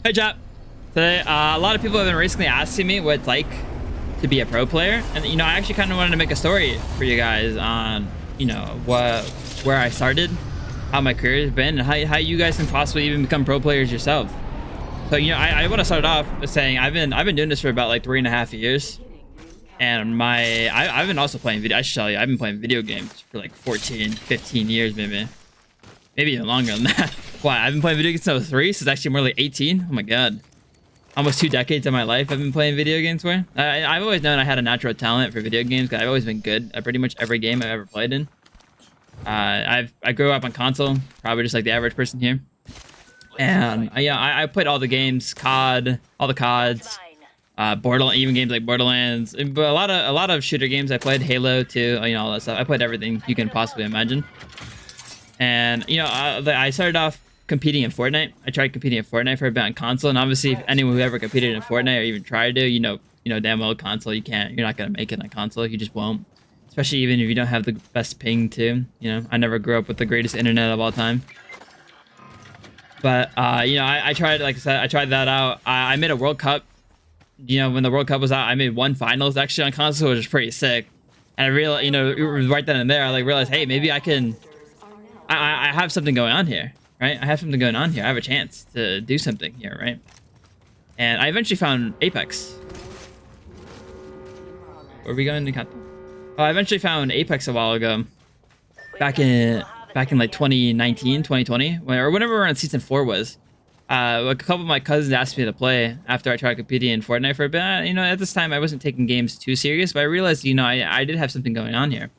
Hey, chap. Today, a lot of people have been recently asking me what it's like to be a pro player, and I actually kind of wanted to make a story for you guys on, where I started, how my career has been, and how you guys can possibly even become pro players yourself. So, I want to start off with saying I've been doing this for about like 3.5 years, and I've been also playing video. I should tell you, I've been playing video games for like 14, 15 years, maybe even longer than that. Why? I've been playing video games since I was 3, so it's actually more like 18. Oh my god. Almost 2 decades of my life I've been playing video games for. I've always known I had a natural talent for video games because I've always been good at pretty much every game I've ever played in. I grew up on console, probably just like the average person here. And I played all the games, COD, all the CODs, Borderlands, even games like Borderlands, but a lot of shooter games I played, Halo too, all that stuff. I played everything you can possibly imagine. And I started off competing in Fortnite. I tried competing in Fortnite for a bit on console, and obviously, if anyone who ever competed in Fortnite or even tried to, damn well console, you're not gonna make it on console. You just won't. Especially even if you don't have the best ping too. I never grew up with the greatest internet of all time. But I tried, like I said, I tried that out. I made a World Cup. When the World Cup was out, I made one finals actually on console, which was pretty sick. And I realized, right then and there, I realized, hey, maybe I can. I have something going on here, right? I have something going on here. I have a chance to do something here, right? And I eventually found Apex. Where are we going to cut? Oh, I eventually found Apex a while ago. Back in like 2019, 2020, or whenever around season 4 was. A couple of my cousins asked me to play after I tried competing in Fortnite for a bit. At this time I wasn't taking games too serious, but I realized, I did have something going on here.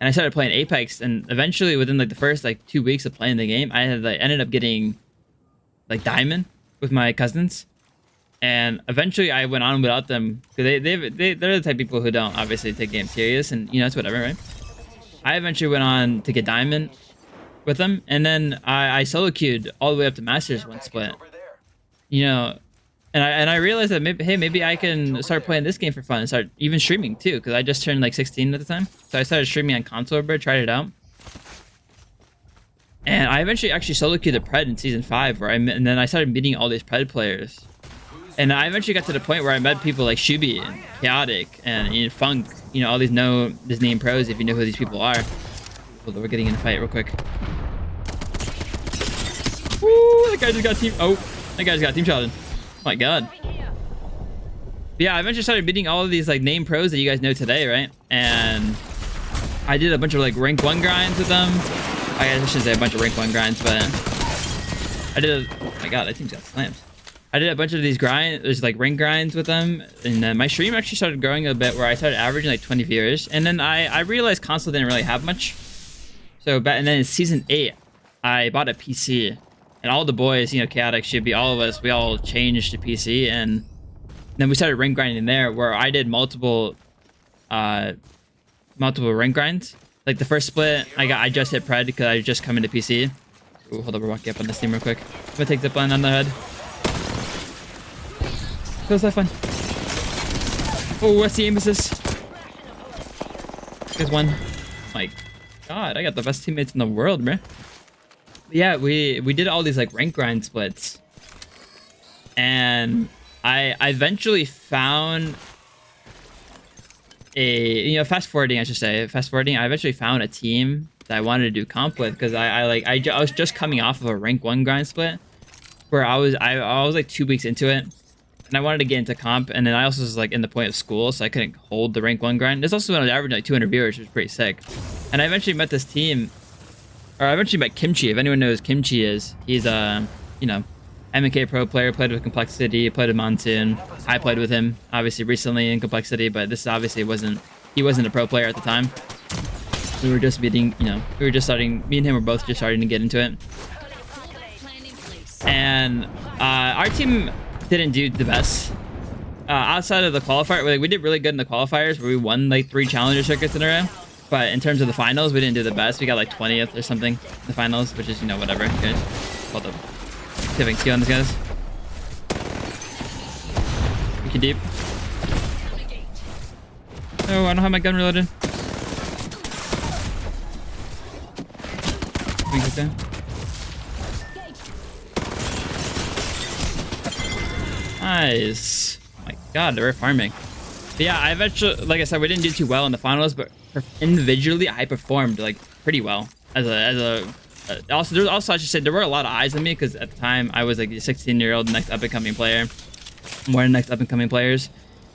And I started playing Apex, and eventually within like the first 2 weeks of playing the game, I had ended up getting like diamond with my cousins. And eventually I went on without them because they're the type of people who don't obviously take games serious, and it's whatever, right? I eventually went on to get diamond with them, and then I solo queued all the way up to masters one split. And I realized that maybe I can start playing this game for fun and start even streaming too, because I just turned like 16 at the time. So I started streaming on console a bit, tried it out. And I eventually actually solo queued the Pred in season 5, and then I started meeting all these Pred players. And I eventually got to the point where I met people like Shubi and Chaotic and Funk, all these name pros, if you know who these people are. Hold on, we're getting in a fight real quick. Woo, that guy just got team shotted. Oh my god. But yeah, I eventually started meeting all of these name pros that you guys know today, right? And I did a bunch of rank 1 grinds with them. I shouldn't say a bunch of rank 1 grinds, but oh my god, that team's got slammed. I did a bunch of these rank grinds with them, and my stream actually started growing a bit where I started averaging 20 viewers. And then I realized console didn't really have much. And then in season 8, I bought a PC. And all the boys, Chaotic, Shibi, all of us, we all changed to PC, and then we started rank grinding there, where I did multiple rank grinds. Like the first split, I just hit Pred because I just come into PC. Ooh, hold up, we're walking up on this team real quick. I'm gonna take the blind on the head. Feels that fun. Oh, what's the aim assist? There's one. My god, I got the best teammates in the world, man. Yeah, we did all these rank grind splits, and I eventually found fast forwarding, I should say, I eventually found a team that I wanted to do comp with, because I was just coming off of a rank 1 grind split where I was like 2 weeks into it, and I wanted to get into comp, and then I also was in the point of school, so I couldn't hold the rank 1 grind. This also when I was averaging 200 viewers, which was pretty sick. And I eventually met this team. Or I eventually met Kimchi. If anyone knows who Kimchi is, he's a, MK pro player, played with Complexity, played with Monsoon. I played with him, obviously, recently in Complexity, but this obviously he wasn't a pro player at the time. We were just meeting, we were just starting, me and him were both just starting to get into it. And our team didn't do the best. Outside of the qualifier, we did really good in the qualifiers, where we won 3 challenger circuits in a row. But in terms of the finals, we didn't do the best. We got 20th or something in the finals, which is, whatever. Good. Hold up. Giving skill on these guys. We can deep. Oh, I don't have my gun reloaded. We can get down. Nice. Oh my god, they're farming. But yeah, I eventually, like I said, we didn't do too well in the finals, but individually, I performed like pretty well. Also, I should say there were a lot of eyes on me because at the time I was like a 16-year-old next up and coming player, one of the next up and coming players.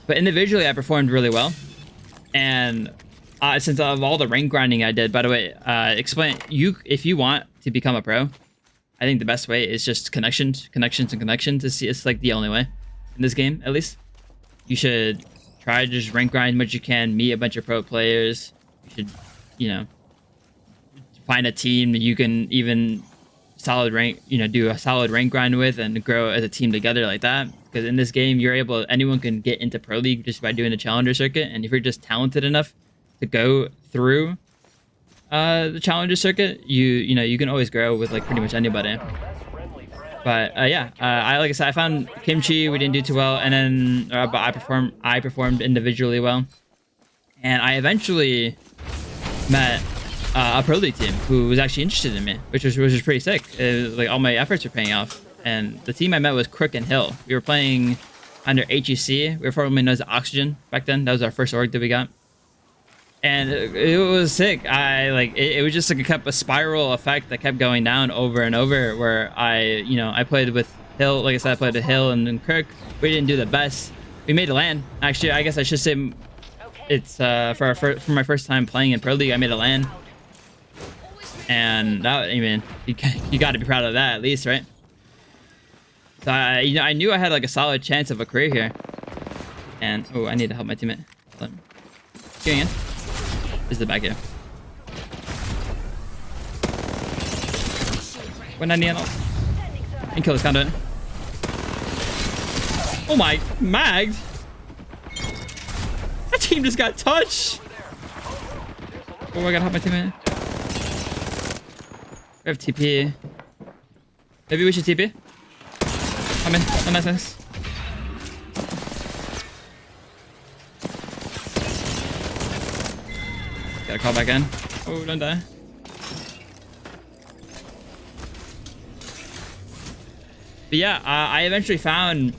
But individually, I performed really well. And since of all the rank grinding I did, by the way, if you want to become a pro, I think the best way is just connections. It's like the only way in this game, at least. You should try to just rank grind as much as you can, meet a bunch of pro players. You should, you know, find a team that you can even do a solid rank grind with and grow as a team together like that. Because in this game, anyone can get into Pro League just by doing the Challenger circuit. And if you're just talented enough to go through the Challenger circuit, you can always grow with like pretty much anybody. But yeah, like I said, I found Kimchi. We didn't do too well, and then but I performed individually well, and I eventually met a Pro League team who was actually interested in me, which was pretty sick. Like all my efforts were paying off. And the team I met was Crook and Hill. We were playing under HEC. We were formerly known as Oxygen back then. That was our first org that we got. And it was sick. It was just like a spiral effect that kept going down over and over, where I played with Hill. Like I said, I played with Hill and then Crook. We didn't do the best. We made a LAN. Actually, I guess I should say it's for my first time playing in Pro League, I made a LAN. And that, I mean, you got to be proud of that at least, right? So I knew I had like a solid chance of a career here. And oh, I need to help my teammate. Going in. This is the back here. 190 and kill this conduit. Oh my, magged. That team just got touched. Oh, I gotta help my teammate. We have TP. Maybe we should TP. I'm in. Oh, nice. Gotta call back in. Oh, don't die. But yeah, I eventually found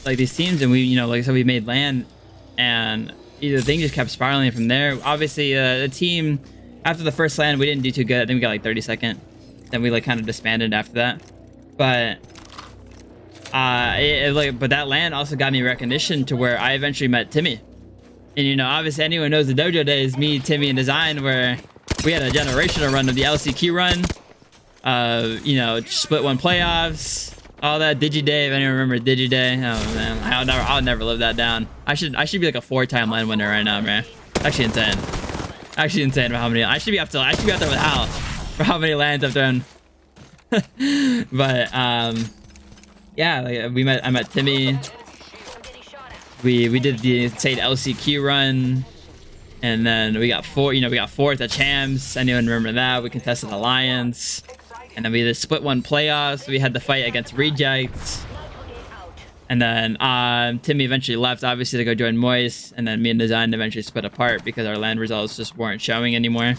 like these teams, and we, like I said, we made LAN, and the thing just kept spiraling from there. Obviously, the team after the first LAN, we didn't do too good. I think we got like 32nd. Then we like kind of disbanded after that. But but that LAN also got me recognition to where I eventually met Timmy. And obviously anyone knows the dojo days, me, Timmy, and Design, where we had a generational run of the LCQ run. Split one playoffs, all that. Digi-Day, if anyone remember Digi-Day. Oh man, I'll never live that down. I should be like a 4-time LAN winner right now, man. Actually insane. Actually insane for how many. I should be up there with Hal for how many LANs I've done. But yeah, like I met Timmy. We did the insane LCQ run, and then we got fourth at Champs. Anyone remember that? We contested Alliance, and then we did split one playoffs. We had the fight against Rejects, and then Timmy eventually left, obviously, to go join Moist, and then me and Design eventually split apart because our LAN results just weren't showing anymore.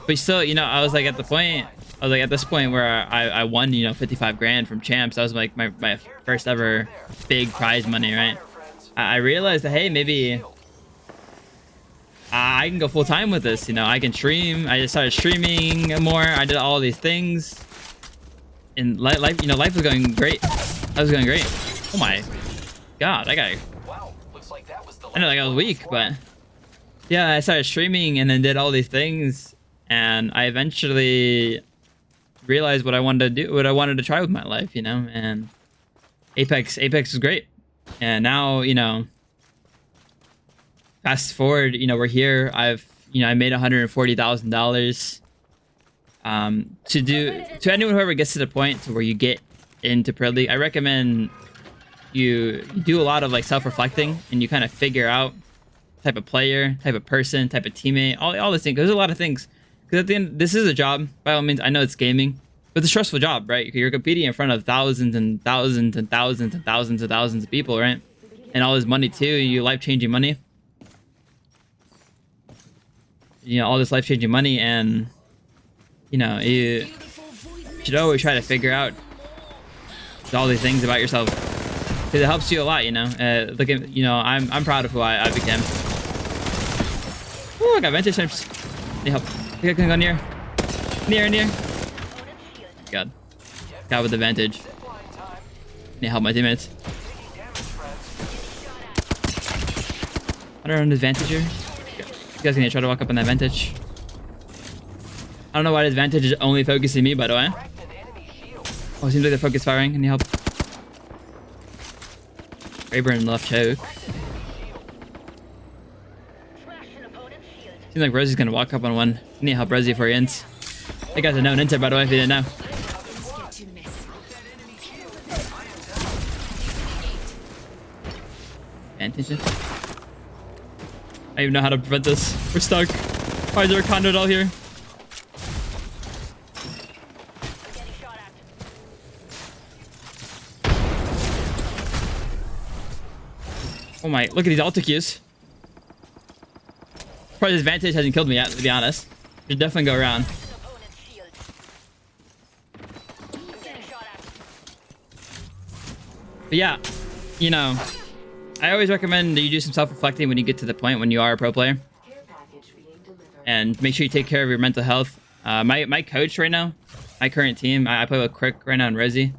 But still, I was like at this point where I won 55 grand from Champs. That was like my first ever big prize money, right? I realized that, hey, maybe I can go full time with this. I can stream. I just started streaming more. I did all these things, and life was going great. That was going great. Oh my god, that guy. I know that guy was weak, but yeah, I started streaming and then did all these things, and I eventually realized what I wanted to do, what I wanted to try with my life, and Apex was great. And now, fast forward, we're here. I made $140,000. To anyone who ever gets to the point to where you get into Pro League, I recommend you do a lot of like self-reflecting, and you kind of figure out type of player, type of person, type of teammate, all these things. There's a lot of things. Because at the end, this is a job, by all means. I know it's gaming, but it's a stressful job, right? You're competing in front of thousands and thousands and thousands and thousands and thousands of people, right? And all this money too, life-changing money. All this life-changing money, and you should always try to figure out all these things about yourself. because it helps you a lot, you know. Look at, you know, I'm proud of who I became. Oh, I got vantage times. Need help. I think I can go near. Near. God. God with advantage. Need help my teammates. I don't know advantage here. You guys gonna try to walk up on that vantage. I don't know why this vantage is only focusing me, by the way. Oh, it seems like they're focus firing. Any help? Rayburn left choke. Seems like Rosie's gonna walk up on one. Need help Rosie before he ends. That guy's a known enter, by the way, if you didn't know. Vantage. I don't even know how to prevent this. We're stuck. Why is there a conduit all here? Oh my, look at these alta queues. Probably this vantage hasn't killed me yet, to be honest. Should definitely go around. But yeah, you know, I always recommend that you do some self-reflecting when you get to the point when you are a pro player. And make sure you take care of your mental health. My coach right now, my current team, I play with Crick right now and Rosie.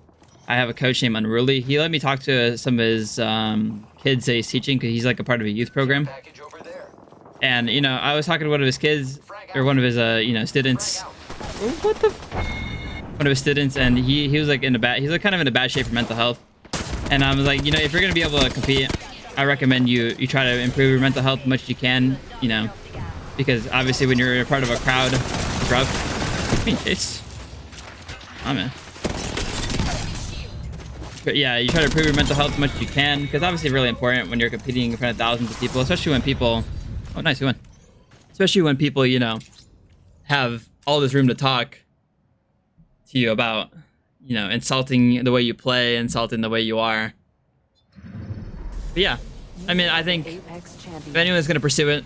I have a coach named Unruly. He let me talk to some of his kids that he's teaching because he's like a part of a youth program. And, you know, I was talking to one of his kids, or one of his, you know, students. What the? One of his students, and he was like he's like kind of in a bad shape for mental health. And I was like, you know, if you're gonna be able to compete, I recommend you try to improve your mental health as much as you can, you know, because obviously when you're a part of a crowd, it's rough. I mean, it's, oh man. But yeah, you try to improve your mental health as much as you can, because obviously really important when you're competing in front of thousands of people, especially when people, oh nice, you win. Especially when people, you know, have all this room to talk to you about, you know, insulting the way you play, insulting the way you are. But yeah, I mean, I think if anyone's going to pursue it,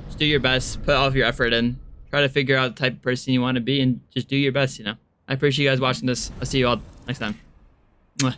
just do your best, put all of your effort in, try to figure out the type of person you want to be, and just do your best, you know. I appreciate you guys watching this. I'll see you all next time. Mwah.